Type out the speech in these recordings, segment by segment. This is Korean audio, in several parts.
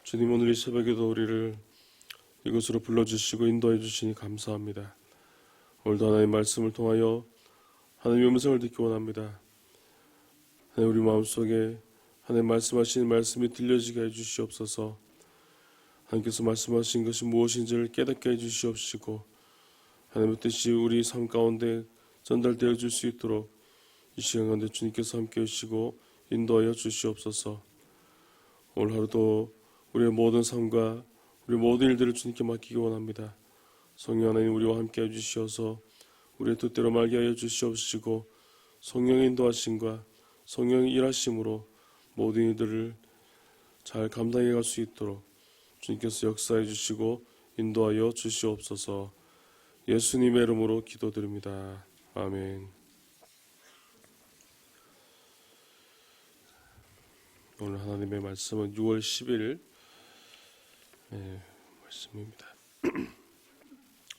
주님, 오늘 이 새벽에도 우리를 이곳으로 불러주시고 인도해 주시니 감사합니다. 오늘도 하나님의 말씀을 통하여 하나님의 음성을 듣기 원합니다. 하나님, 우리 마음속에 하나님 말씀하시는 말씀이 들려지게 해주시옵소서. 하나님께서 말씀하신 것이 무엇인지를 깨닫게 해주시옵시고 하나님의 뜻이 우리 삶 가운데 전달되어 줄 수 있도록 이 시간 가운데 주님께서 함께 하시고 인도하여 주시옵소서. 오늘 하루도 우리의 모든 삶과 우리 모든 일들을 주님께 맡기기 원합니다. 성령 하나님, 우리와 함께 해주시어서 우리의 뜻대로 말게 하여 주시옵시고 성령의 인도하심과 성령의 일하심으로 모든 일들을 잘 감당해 갈 수 있도록 주님께서 역사해 주시고 인도하여 주시옵소서. 예수님의 이름으로 기도드립니다. 아멘. 오늘 하나님의 말씀은 6월 10일 말씀입니다.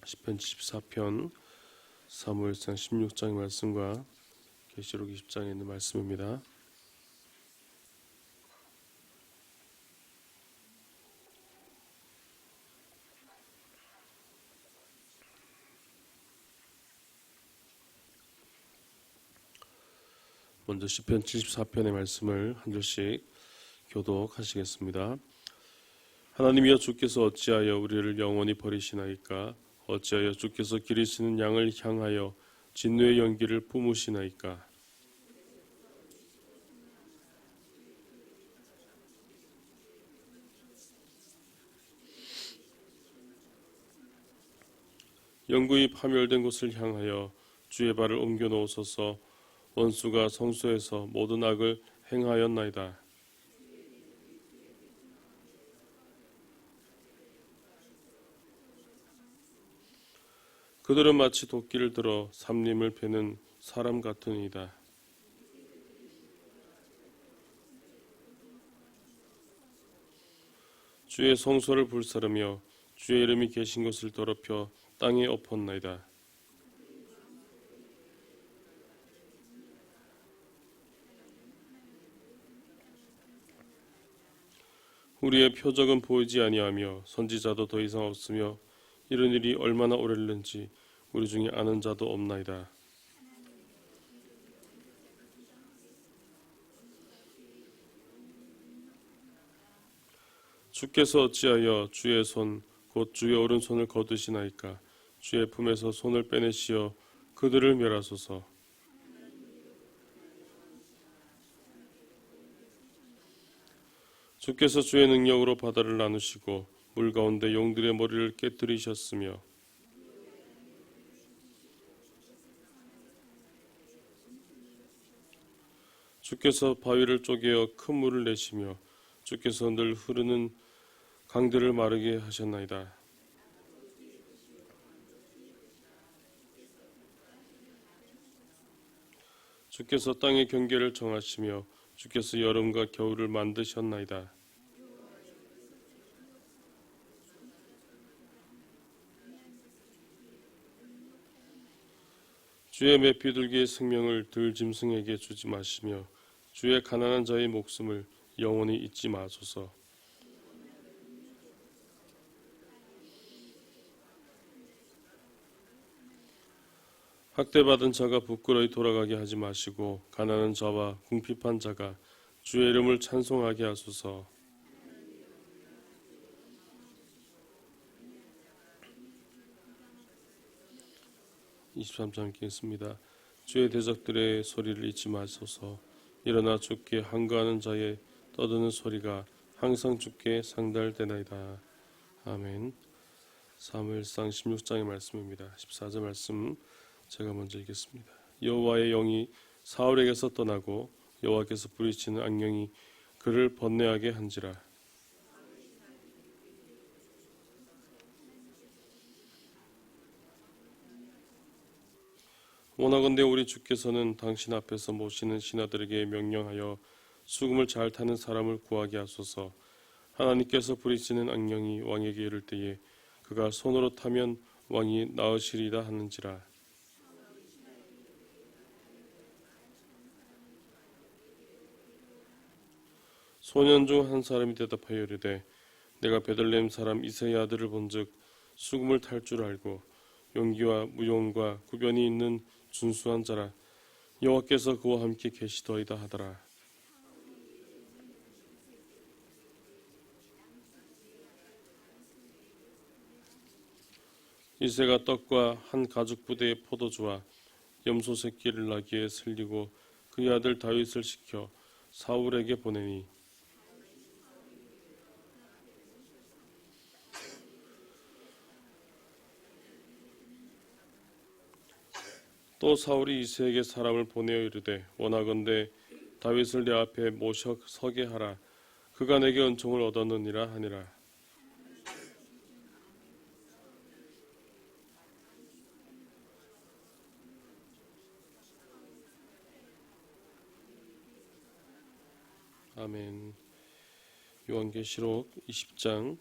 시편 74편, 사무엘상 16장의 말씀과 계시록 20장에 있는 말씀입니다. 먼저 시편 74편의 말씀을 한 절씩 교독하시겠습니다. 하나님이여, 주께서 어찌하여 우리를 영원히 버리시나이까? 어찌하여 주께서 기르시는 양을 향하여 진노의 연기를 뿜으시나이까? 영구히 파멸된 곳을 향하여 주의 발을 옮겨 놓으소서. 원수가 성소에서 모든 악을 행하였나이다. 그들은 마치 도끼를 들어 삼림을 베는 사람 같으니이다. 주의 성소를 불사르며 주의 이름이 계신 곳을 더럽혀 땅에 엎었나이다. 우리의 표적은 보이지 아니하며 선지자도 더 이상 없으며 이런 일이 얼마나 오래는지 우리 중에 아는 자도 없나이다. 주께서 어찌하여 주의 손 곧 주의 오른손을 거두시나이까? 주의 품에서 손을 빼내시어 그들을 멸하소서. 주께서 주의 능력으로 바다를 나누시고 물 가운데 용들의 머리를 깨뜨리셨으며 주께서 바위를 쪼개어 큰 물을 내시며 주께서 늘 흐르는 강들을 마르게 하셨나이다. 주께서 땅의 경계를 정하시며 주께서 여름과 겨울을 만드셨나이다. 주의 메피들기의 생명을 들짐승에게 주지 마시며 주의 가난한 자의 목숨을 영원히 잊지 마소서. 학대받은 자가 부끄러이 돌아가게 하지 마시고 가난한 자와 궁핍한 자가 주의 이름을 찬송하게 하소서. (23장) 읽겠습니다. 주의 대적들의 소리를 잊지 마소서. 일어나 주께 항거하는 자의 떠드는 소리가 항상 주께 상달되나이다. 아멘. 사무엘상 16장의 말씀입니다. 14절 말씀 제가 먼저 읽겠습니다. 여호와의 영이 사울에게서 떠나고 여호와께서 부리시는 악령이 그를 번뇌하게 한지라. 원하건대 우리 주께서는 당신 앞에서 모시는 신하들에게 명령하여 수금을 잘 타는 사람을 구하게 하소서. 하나님께서 부리시는 악령이 왕에게 이를 때에 그가 손으로 타면 왕이 나으시리라 하는지라. 소년 중 한 사람이 대답하여 이르되 내가 베들레헴 사람 이새의 아들을 본즉 수금을 탈 줄 알고 용기와 무용과 구변이 있는 준수한 자라. 여호와께서 그와 함께 계시더이다 하더라. 이새가 떡과 한 가죽 부대의 포도주와 염소 새끼를 나귀에 슬리고 그의 아들 다윗을 시켜 사울에게 보내니 또 사울이 이새에게 사람을 보내어 이르되 원하건대 다윗을 내 앞에 모셔 서게 하라. 그가 내게 은총을 얻었느니라 하니라. 아멘. 요한계시록 20장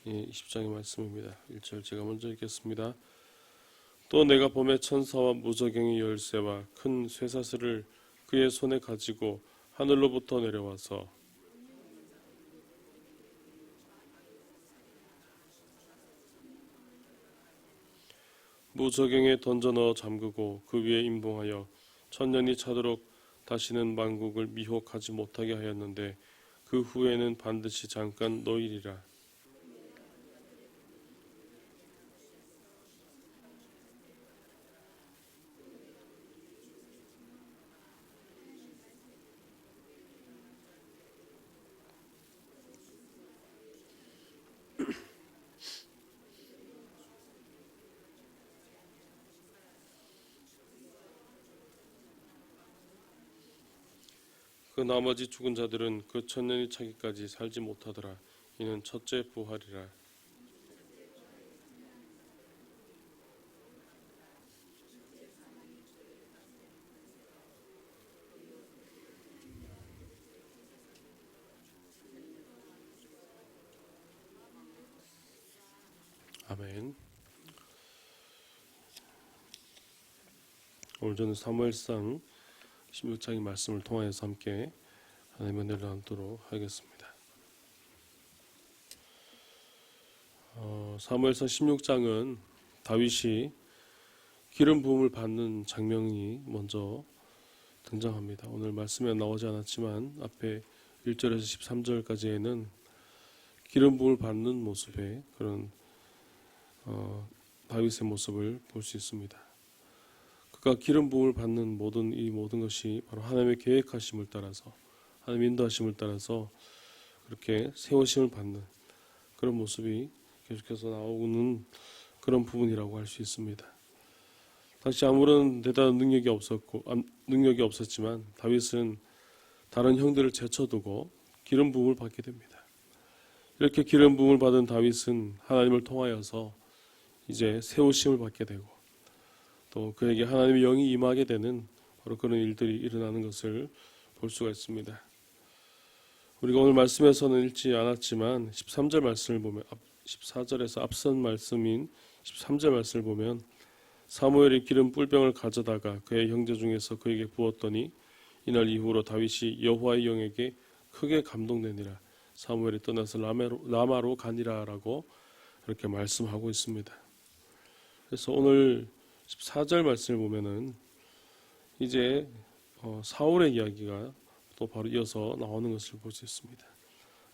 20장의 말씀입니다. 1절 제가 먼저 읽겠습니다. 또 내가 봄에 천사와 무저갱의 열쇠와 큰 쇠사슬을 그의 손에 가지고 하늘로부터 내려와서 무저갱에 던져 넣어 잠그고 그 위에 임봉하여 천년이 차도록 다시는 만국을 미혹하지 못하게 하였는데 그 후에는 반드시 잠깐 놓이리라. 그 나머지 죽은 자들은 그 천년이 차기까지 살지 못하더라. 이는 첫째 부활이라. 아멘. 오늘 저는 사무엘상 16장의 말씀을 통하여서 함께 하나님의 은혜를 나누도록 하겠습니다. 사무엘상 16장은 다윗이 기름 부음을 받는 장면이 먼저 등장합니다. 오늘 말씀에 나오지 않았지만 앞에 1절에서 13절까지에는 기름 부음을 받는 모습의 그런 다윗의 모습을 볼 수 있습니다. 그가 기름 부음을 받는 모든 것이 바로 하나님의 계획하심을 따라서 하나님의 인도하심을 따라서 그렇게 세우심을 받는 그런 모습이 계속해서 나오는 그런 부분이라고 할 수 있습니다. 당시 아무런 대단한 능력이 없었지만 다윗은 다른 형들을 제쳐두고 기름 부음을 받게 됩니다. 이렇게 기름 부음을 받은 다윗은 하나님을 통하여서 이제 세우심을 받게 되고 또 그에게 하나님의 영이 임하게 되는 바로 그런 일들이 일어나는 것을 볼 수가 있습니다. 우리가 오늘 말씀에서는 읽지 않았지만 13절 말씀을 보면 14절에서 앞선 말씀인 13절 말씀을 보면 사무엘이 기름 뿔병을 가져다가 그의 형제 중에서 그에게 부었더니 이날 이후로 다윗이 여호와의 영에게 크게 감동되니라. 사무엘이 떠나서 라마로 가니라라고 이렇게 말씀하고 있습니다. 그래서 오늘 14절 말씀을 보면은 이제 사울의 이야기가 또 바로 이어서 나오는 것을 볼 수 있습니다.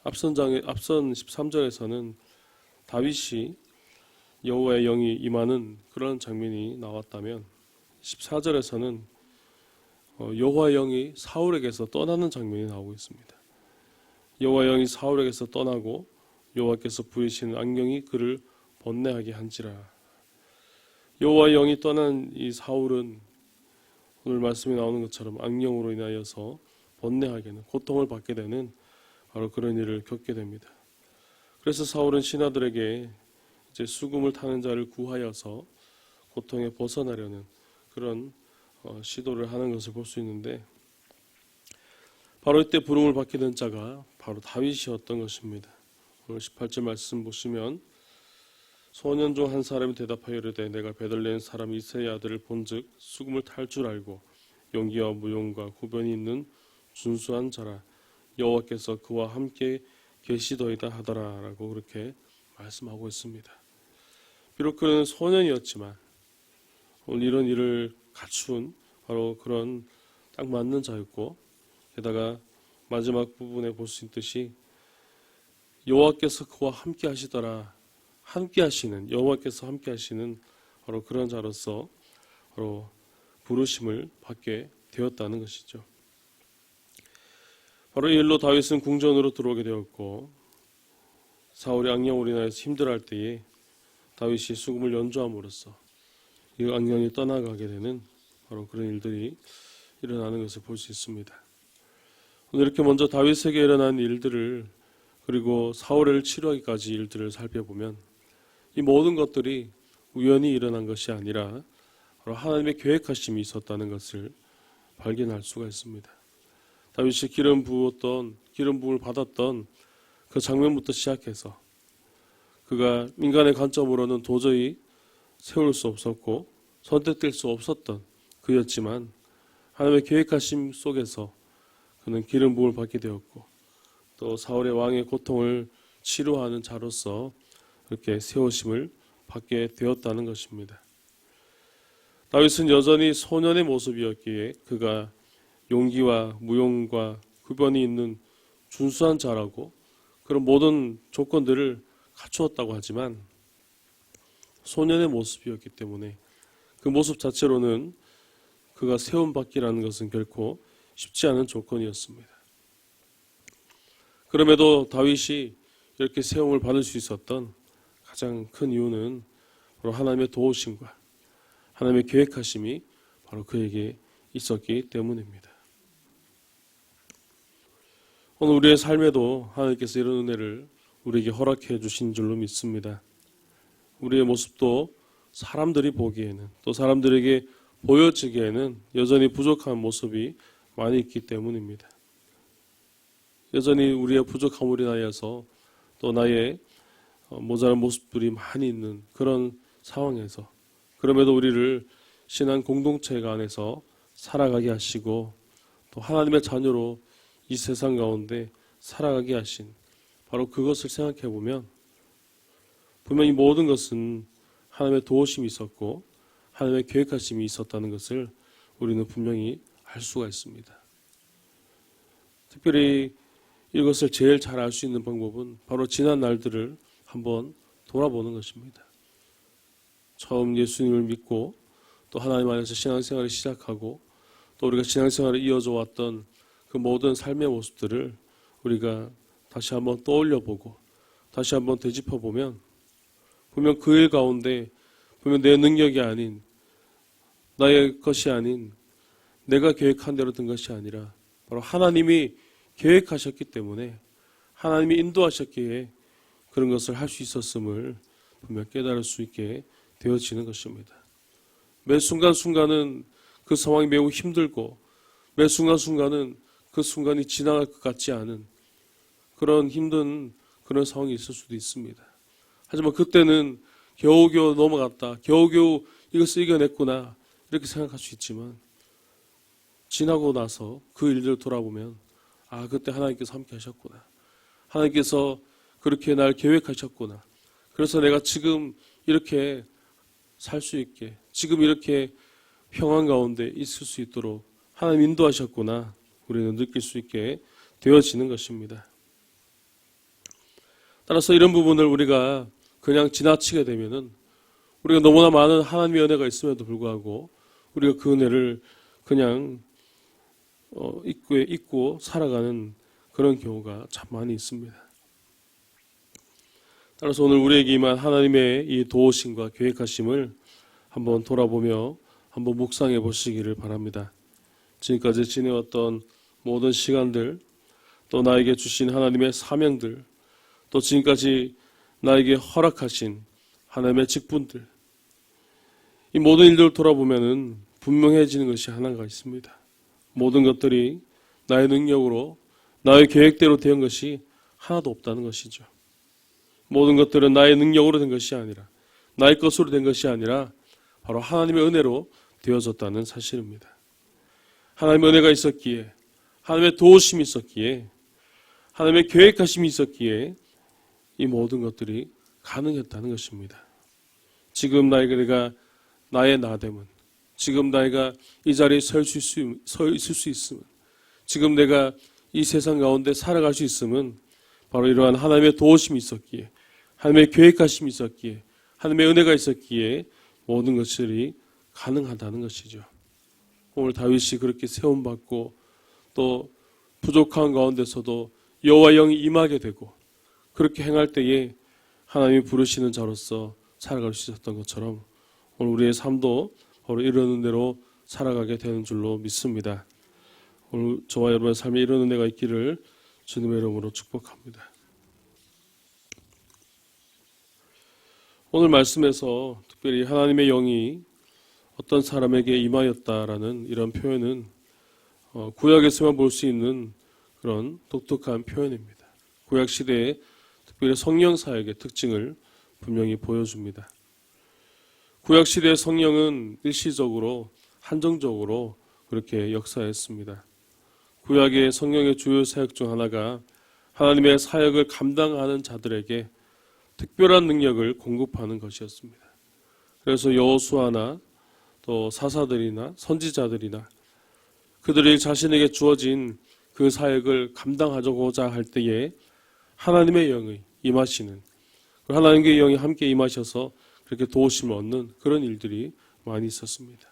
앞선 13절에서는 다윗이 여호와의 영이 임하는 그런 장면이 나왔다면 14절에서는 여호와의 영이 사울에게서 떠나는 장면이 나오고 있습니다. 여호와의 영이 사울에게서 떠나고 여호와께서 부리시는 악령이 그를 번뇌하게 한지라. 여호와의 영이 떠난 이 사울은 오늘 말씀에 나오는 것처럼 악령으로 인하여서 번뇌하게는 고통을 받게 되는 바로 그런 일을 겪게 됩니다. 그래서 사울은 신하들에게 이제 수금을 타는 자를 구하여서 고통에 벗어나려는 그런 시도를 하는 것을 볼 수 있는데 바로 이때 부름을 받게 된 자가 바로 다윗이었던 것입니다. 오늘 18절 말씀 보시면 소년 중 한 사람이 대답하여 이르되 내가 베들레헴 사람 이새의 아들을 본즉 수금을 탈 줄 알고 용기와 무용과 구변이 있는 준수한 자라. 여호와께서 그와 함께 계시더이다 하더라라고 그렇게 말씀하고 있습니다. 비록 그는 소년이었지만 오늘 이런 일을 갖춘 바로 그런 딱 맞는 자였고, 게다가 마지막 부분에 볼 수 있듯이 여호와께서 그와 함께 하시더라, 함께 하시는, 여호와께서 함께 하시는 바로 그런 자로서 바로 부르심을 받게 되었다는 것이죠. 바로 이 일로 다윗은 궁전으로 들어오게 되었고, 사울이 악령으로 인하여서 힘들어할 때에 다윗이 수금을 연주함으로써 이 악령이 떠나가게 되는 바로 그런 일들이 일어나는 것을 볼 수 있습니다. 오늘 이렇게 먼저 다윗에게 일어난 일들을, 그리고 사울을 치료하기까지 일들을 살펴보면 이 모든 것들이 우연히 일어난 것이 아니라 바로 하나님의 계획하심이 있었다는 것을 발견할 수가 있습니다. 다윗이 기름 부음을 받았던 그 장면부터 시작해서 그가 인간의 관점으로는 도저히 세울 수 없었고 선택될 수 없었던 그였지만, 하나님의 계획하심 속에서 그는 기름 부음을 받게 되었고, 또 사울의 왕의 고통을 치료하는 자로서 이렇게 세우심을 받게 되었다는 것입니다. 다윗은 여전히 소년의 모습이었기에 그가 용기와 무용과 구변이 있는 준수한 자라고 그런 모든 조건들을 갖추었다고 하지만, 소년의 모습이었기 때문에 그 모습 자체로는 그가 세움받기라는 것은 결코 쉽지 않은 조건이었습니다. 그럼에도 다윗이 이렇게 세움을 받을 수 있었던 가장 큰 이유는 바로 하나님의 도우심과 하나님의 계획하심이 바로 그에게 있었기 때문입니다. 오늘 우리의 삶에도 하나님께서 이런 은혜를 우리에게 허락해 주신 줄로 믿습니다. 우리의 모습도 사람들이 보기에는, 또 사람들에게 보여지기에는 여전히 부족한 모습이 많이 있기 때문입니다. 여전히 우리의 부족함으로 인하여서 또 나의 모자란 모습들이 많이 있는 그런 상황에서, 그럼에도 우리를 신앙 공동체 안에서 살아가게 하시고 또 하나님의 자녀로 이 세상 가운데 살아가게 하신 바로 그것을 생각해 보면 분명히 모든 것은 하나님의 도우심이 있었고 하나님의 계획하심이 있었다는 것을 우리는 분명히 알 수가 있습니다. 특별히 이것을 제일 잘 알 수 있는 방법은 바로 지난 날들을 한번 돌아보는 것입니다. 처음 예수님을 믿고 또 하나님 안에서 신앙생활을 시작하고 또 우리가 신앙생활을 이어져 왔던 그 모든 삶의 모습들을 우리가 다시 한번 떠올려보고 다시 한번 되짚어보면 분명 그 일 가운데 분명 내 능력이 아닌, 나의 것이 아닌, 내가 계획한 대로 된 것이 아니라 바로 하나님이 계획하셨기 때문에 하나님이 인도하셨기에 그런 것을 할 수 있었음을 분명 깨달을 수 있게 되어지는 것입니다. 매 순간순간은 그 상황이 매우 힘들고 매 순간순간은 그 순간이 지나갈 것 같지 않은 그런 힘든 그런 상황이 있을 수도 있습니다. 하지만 그때는 겨우겨우 넘어갔다, 겨우겨우 이것을 이겨냈구나 이렇게 생각할 수 있지만 지나고 나서 그 일들을 돌아보면 아, 그때 하나님께서 함께 하셨구나, 하나님께서 그렇게 날 계획하셨구나, 그래서 내가 지금 이렇게 살 수 있게, 지금 이렇게 평안 가운데 있을 수 있도록 하나님 인도하셨구나, 우리는 느낄 수 있게 되어지는 것입니다. 따라서 이런 부분을 우리가 그냥 지나치게 되면은 우리가 너무나 많은 하나님의 은혜가 있음에도 불구하고 우리가 그 은혜를 그냥 잊고 살아가는 그런 경우가 참 많이 있습니다. 따라서 오늘 우리에게 임한 하나님의 이 도우심과 계획하심을 한번 돌아보며 한번 묵상해 보시기를 바랍니다. 지금까지 지내왔던 모든 시간들, 또 나에게 주신 하나님의 사명들, 또 지금까지 나에게 허락하신 하나님의 직분들, 이 모든 일들을 돌아보면은 분명해지는 것이 하나가 있습니다. 모든 것들이 나의 능력으로, 나의 계획대로 된 것이 하나도 없다는 것이죠. 모든 것들은 나의 능력으로 된 것이 아니라, 나의 것으로 된 것이 아니라 바로 하나님의 은혜로 되어졌다는 사실입니다. 하나님의 은혜가 있었기에, 하나님의 도우심이 있었기에, 하나님의 계획하심이 있었기에 이 모든 것들이 가능했다는 것입니다. 지금 내가 나의 나됨은, 지금 내가 이 자리에 서 있을 수 있음은, 지금 내가 이 세상 가운데 살아갈 수 있음은 바로 이러한 하나님의 도우심이 있었기에, 하나님의 계획하심이 있었기에, 하나님의 은혜가 있었기에 모든 것들이 가능하다는 것이죠. 오늘 다윗이 그렇게 세움받고 또 부족한 가운데서도 여호와 영이 임하게 되고 그렇게 행할 때에 하나님이 부르시는 자로서 살아갈 수 있었던 것처럼 오늘 우리의 삶도 바로 이런 은혜로 살아가게 되는 줄로 믿습니다. 오늘 저와 여러분의 삶에 이런 은혜가 있기를 주님의 이름으로 축복합니다. 오늘 말씀에서 특별히 하나님의 영이 어떤 사람에게 임하였다라는 이런 표현은 구약에서만 볼 수 있는 그런 독특한 표현입니다. 구약 시대에 특별히 성령 사역의 특징을 분명히 보여줍니다. 구약 시대의 성령은 일시적으로 한정적으로 그렇게 역사했습니다. 구약의 성령의 주요 사역 중 하나가 하나님의 사역을 감당하는 자들에게 특별한 능력을 공급하는 것이었습니다. 그래서 여호수아나 또 사사들이나 선지자들이나 그들이 자신에게 주어진 그 사역을 감당하고자 할 때에 하나님의 영이 임하시는, 하나님의 영이 함께 임하셔서 그렇게 도우심을 얻는 그런 일들이 많이 있었습니다.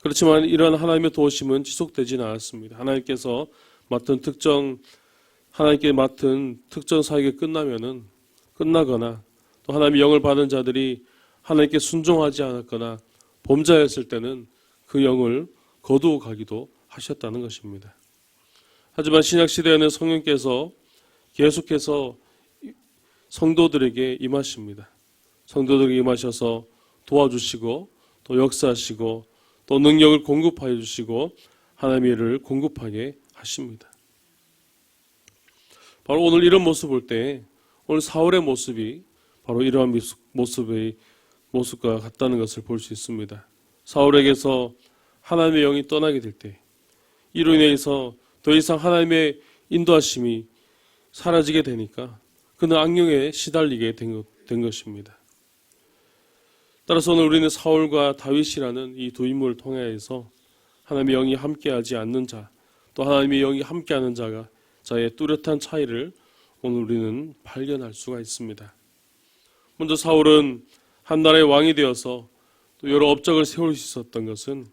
그렇지만 이러한 하나님의 도우심은 지속되지는 않았습니다. 하나님께 맡은 특정 사역이 끝나거나 또 하나님의 영을 받은 자들이 하나님께 순종하지 않았거나 범죄했을 때는 그 영을 거두어 가기도 하셨다는 것입니다. 하지만 신약시대에는 성령께서 계속해서 성도들에게 임하십니다. 성도들에게 임하셔서 도와주시고 또 역사하시고 또 능력을 공급하여 주시고 하나님의 일을 공급하게 하십니다. 바로 오늘 이런 모습을 볼 때 오늘 사울의 모습이 바로 이러한 모습과 같다는 것을 볼 수 있습니다. 사울에게서 하나님의 영이 떠나게 될 때 이로 인해서 더 이상 하나님의 인도하심이 사라지게 되니까 그는 악령에 시달리게 된 것입니다. 따라서 오늘 우리는 사울과 다윗이라는 이 두 인물을 통해서 하나님의 영이 함께하지 않는 자, 또 하나님의 영이 함께하는 자의 뚜렷한 차이를 오늘 우리는 발견할 수가 있습니다. 먼저 사울은 한 나라의 왕이 되어서 또 여러 업적을 세울 수 있었던 것은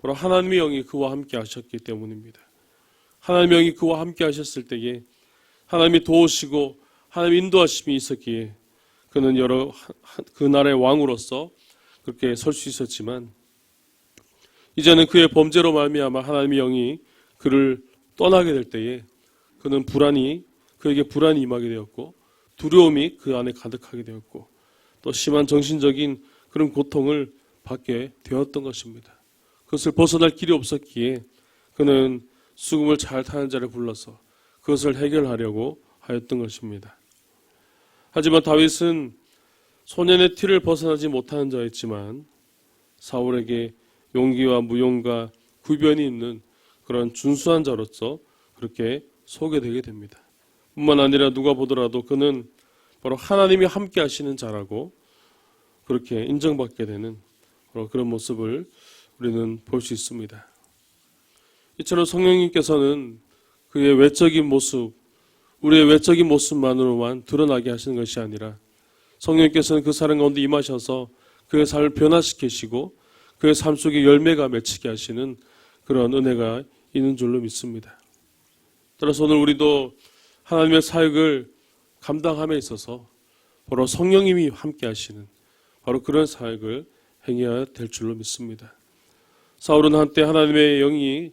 바로 하나님의 영이 그와 함께 하셨기 때문입니다. 하나님의 영이 그와 함께 하셨을 때에 하나님이 도우시고 하나님의 인도하심이 있었기에 그는 그 나라의 왕으로서 그렇게 설 수 있었지만 이제는 그의 범죄로 말미암아 하나님의 영이 그를 떠나게 될 때에 그에게 불안이 임하게 되었고 두려움이 그 안에 가득하게 되었고 또 심한 정신적인 그런 고통을 받게 되었던 것입니다. 그것을 벗어날 길이 없었기에 그는 수금을 잘 타는 자를 불러서 그것을 해결하려고 하였던 것입니다. 하지만 다윗은 소년의 티를 벗어나지 못하는 자였지만 사울에게 용기와 무용과 구변이 있는 그런 준수한 자로서 그렇게 소개되게 됩니다. 뿐만 아니라 누가 보더라도 그는 바로 하나님이 함께 하시는 자라고 그렇게 인정받게 되는 그런 모습을 우리는 볼 수 있습니다. 이처럼 성령님께서는 그의 외적인 모습, 우리의 외적인 모습만으로만 드러나게 하시는 것이 아니라 성령님께서는 그 사람 가운데 임하셔서 그의 삶을 변화시키시고 그의 삶 속에 열매가 맺히게 하시는 그런 은혜가 있는 줄로 믿습니다. 따라서 오늘 우리도 하나님의 사역을 감당함에 있어서 바로 성령님이 함께 하시는 바로 그런 사역을 행해야 될 줄로 믿습니다. 사울은 한때 하나님의 영이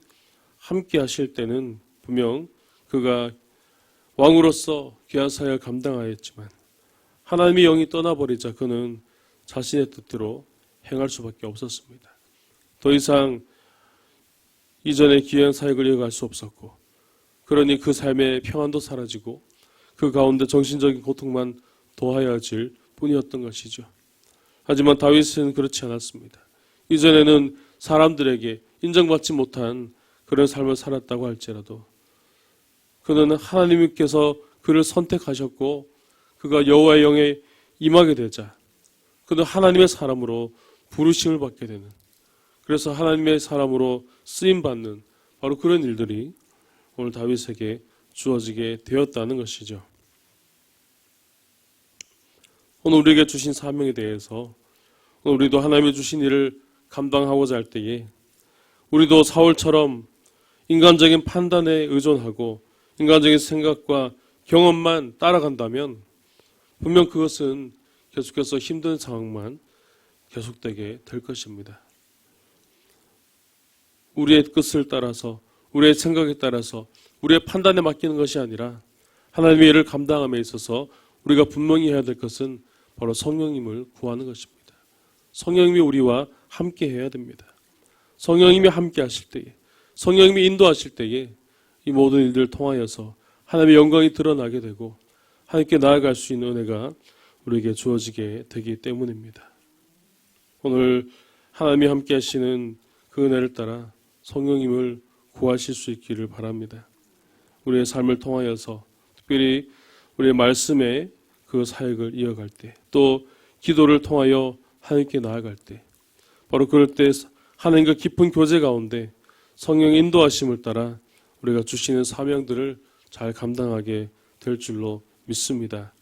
함께 하실 때는 분명 그가 왕으로서 귀한 사역을 감당하였지만 하나님의 영이 떠나버리자 그는 자신의 뜻대로 행할 수밖에 없었습니다. 더 이상 이전의 귀한 사역을 이어갈 수 없었고 그러니 그 삶의 평안도 사라지고 그 가운데 정신적인 고통만 더하여질 뿐이었던 것이죠. 하지만 다윗은 그렇지 않았습니다. 이전에는 사람들에게 인정받지 못한 그런 삶을 살았다고 할지라도 그는 하나님께서 그를 선택하셨고 그가 여호와의 영에 임하게 되자 그는 하나님의 사람으로 부르심을 받게 되는, 그래서 하나님의 사람으로 쓰임받는 바로 그런 일들이 오늘 다윗에게 주어지게 되었다는 것이죠. 오늘 우리에게 주신 사명에 대해서 오늘 우리도 하나님의 주신 일을 감당하고자 할 때에 우리도 사울처럼 인간적인 판단에 의존하고 인간적인 생각과 경험만 따라간다면 분명 그것은 계속해서 힘든 상황만 계속되게 될 것입니다. 우리의 뜻을 따라서, 우리의 생각에 따라서, 우리의 판단에 맡기는 것이 아니라 하나님의 일을 감당함에 있어서 우리가 분명히 해야 될 것은 바로 성령님을 구하는 것입니다. 성령님이 우리와 함께 해야 됩니다. 성령님이 함께 하실 때에, 성령님이 인도하실 때에 이 모든 일들을 통하여서 하나님의 영광이 드러나게 되고 하나님께 나아갈 수 있는 은혜가 우리에게 주어지게 되기 때문입니다. 오늘 하나님이 함께 하시는 그 은혜를 따라 성령님을 구하실 수 있기를 바랍니다. 우리의 삶을 통하여서 특별히 우리의 말씀의 그 사역을 이어갈 때, 또 기도를 통하여 하나님께 나아갈 때, 바로 그럴 때 하나님과 깊은 교제 가운데 성령의 인도하심을 따라 우리가 주시는 사명들을 잘 감당하게 될 줄로 믿습니다.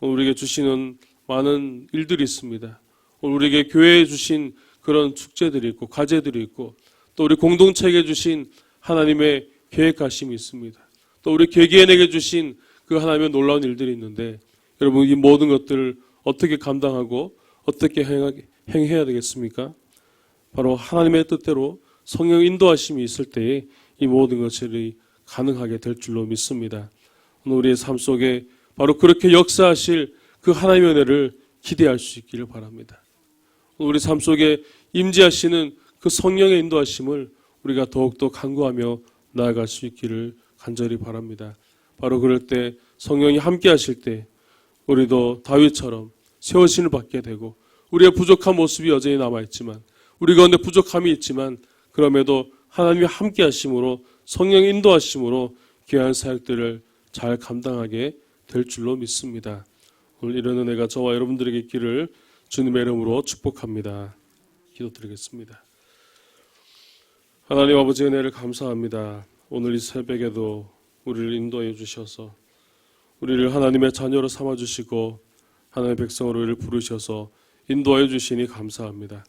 우리에게 주시는 많은 일들이 있습니다. 우리에게 교회에 주신 그런 축제들이 있고 과제들이 있고 또 우리 공동체에게 주신 하나님의 계획하심이 있습니다. 또 우리 개개인에게 주신 그 하나님의 놀라운 일들이 있는데 여러분 이 모든 것들을 어떻게 감당하고 어떻게 행해야 되겠습니까? 바로 하나님의 뜻대로 성령 인도하심이 있을 때에 이 모든 것들이 가능하게 될 줄로 믿습니다. 오늘 우리의 삶 속에 바로 그렇게 역사하실 그 하나님의 은혜를 기대할 수 있기를 바랍니다. 우리 삶 속에 임재하시는 그 성령의 인도하심을 우리가 더욱더 간구하며 나아갈 수 있기를 간절히 바랍니다. 바로 그럴 때 성령이 함께 하실 때 우리도 다윗처럼 세워심을 받게 되고 우리의 부족한 모습이 여전히 남아있지만 우리 가운데 부족함이 있지만 그럼에도 하나님이 함께 하심으로 성령의 인도하심으로 귀한 사역들을 잘 감당하게 될 줄로 믿습니다. 오늘 이런 은혜가 저와 여러분들에게 있기를 주님의 이름으로 축복합니다. 기도드리겠습니다. 하나님 아버지 은혜를 감사합니다. 오늘 이 새벽에도 우리를 인도해 주셔서 우리를 하나님의 자녀로 삼아주시고 하나님의 백성으로 우리를 부르셔서 인도하여 주시니 감사합니다.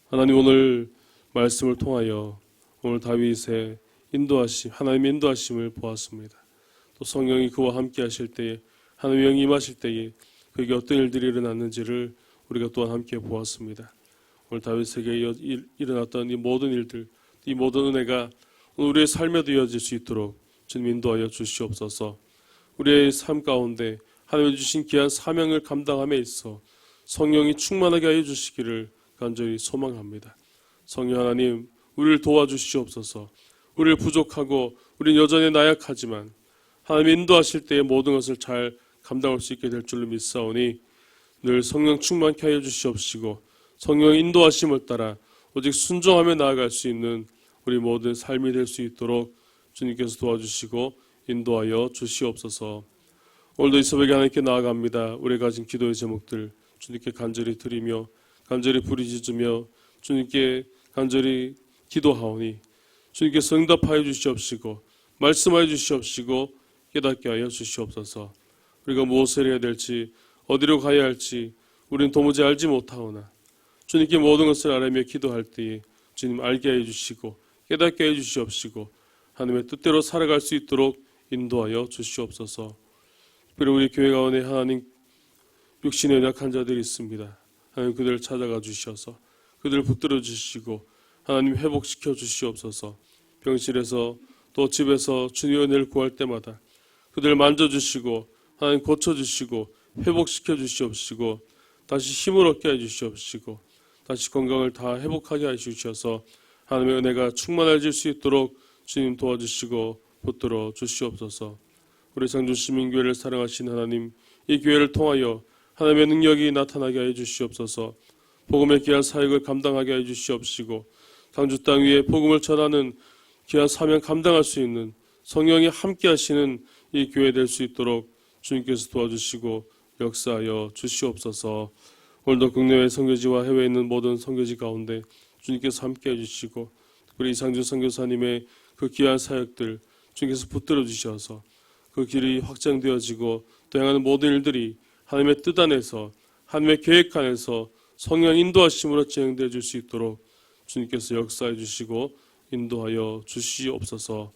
하나님 오늘 말씀을 통하여 오늘 다윗의 인도하심, 하나님의 인도하심을 보았습니다. 또 성령이 그와 함께 하실 때에 하나님의 영이 임하실 때에 그에게 어떤 일들이 일어났는지를 우리가 또한 함께 보았습니다. 오늘 다윗에게 일어났던 이 모든 일들, 이 모든 은혜가 우리의 삶에도 이어질 수 있도록 주님 인도하여 주시옵소서. 우리의 삶 가운데 하나님이 주신 귀한 사명을 감당함에 있어 성령이 충만하게 하여 주시기를 간절히 소망합니다. 성령 하나님, 우리를 도와주시옵소서. 우리를 부족하고 우리는 여전히 나약하지만 하나님 인도하실 때의 모든 것을 잘 감당할 수 있게 될 줄로 믿사오니 늘 성령 충만케 하여 주시옵시고 성령의 인도하심을 따라 오직 순종하며 나아갈 수 있는 우리 모든 삶이 될 수 있도록 주님께서 도와주시고 인도하여 주시옵소서. 오늘도 이 새벽에 하나님께 나아갑니다. 우리가 가진 기도의 제목들 주님께 간절히 드리며 간절히 부르짖으며 주님께 간절히 기도하오니 주님께서 응답하여 주시옵시고 말씀하여 주시옵시고 깨닫게 하여 주시옵소서. 우리가 무엇을 해야 될지 어디로 가야 할지 우리는 도무지 알지 못하오나 주님께 모든 것을 아뢰며 기도할 때에 주님 알게 해 주시고 깨닫게 해 주시옵시고 하나님의 뜻대로 살아갈 수 있도록 인도하여 주시옵소서. 특별히 우리 교회 가운데 하나님 육신에 연약한 자들이 있습니다. 하나님 그들을 찾아가 주셔서 그들을 붙들어 주시고 하나님 회복시켜 주시옵소서. 병실에서 또 집에서 주님의 은혜를 구할 때마다 그들을 만져주시고 하나님 고쳐주시고 회복시켜 주시옵시고 다시 힘을 얻게 해주시옵시고 다시 건강을 다 회복하게 해주셔서 하나님의 은혜가 충만해질 수 있도록 주님 도와주시고 붙들어 주시옵소서. 우리 상주시민교회를 사랑하신 하나님, 이 교회를 통하여 하나님의 능력이 나타나게 해 주시옵소서. 복음의 귀한 사역을 감당하게 해 주시옵시고 상주 땅 위에 복음을 전하는 귀한 사명 감당할 수 있는 성령이 함께 하시는 이 교회 될 수 있도록 주님께서 도와주시고 역사하여 주시옵소서. 오늘도 국내외 선교지와 해외에 있는 모든 선교지 가운데 주님께서 함께 해주시고 특별히 이상준 선교사님의 그 귀한 사역들 주님께서 붙들어 주셔서 그 길이 확장되어지고 또 행하는 모든 일들이 하나님의 뜻 안에서 하나님의 계획 안에서 성령 인도하심으로 진행되어 줄 수 있도록 주님께서 역사해 주시고 인도하여 주시옵소서.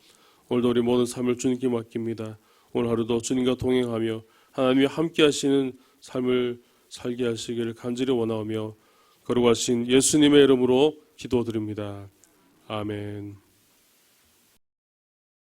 오늘도 우리 모든 삶을 주님께 맡깁니다. 오늘 하루도 주님과 동행하며 하나님이 함께 하시는 삶을 살게 하시기를 간절히 원하오며 거룩하신 예수님의 이름으로 기도드립니다. 아멘.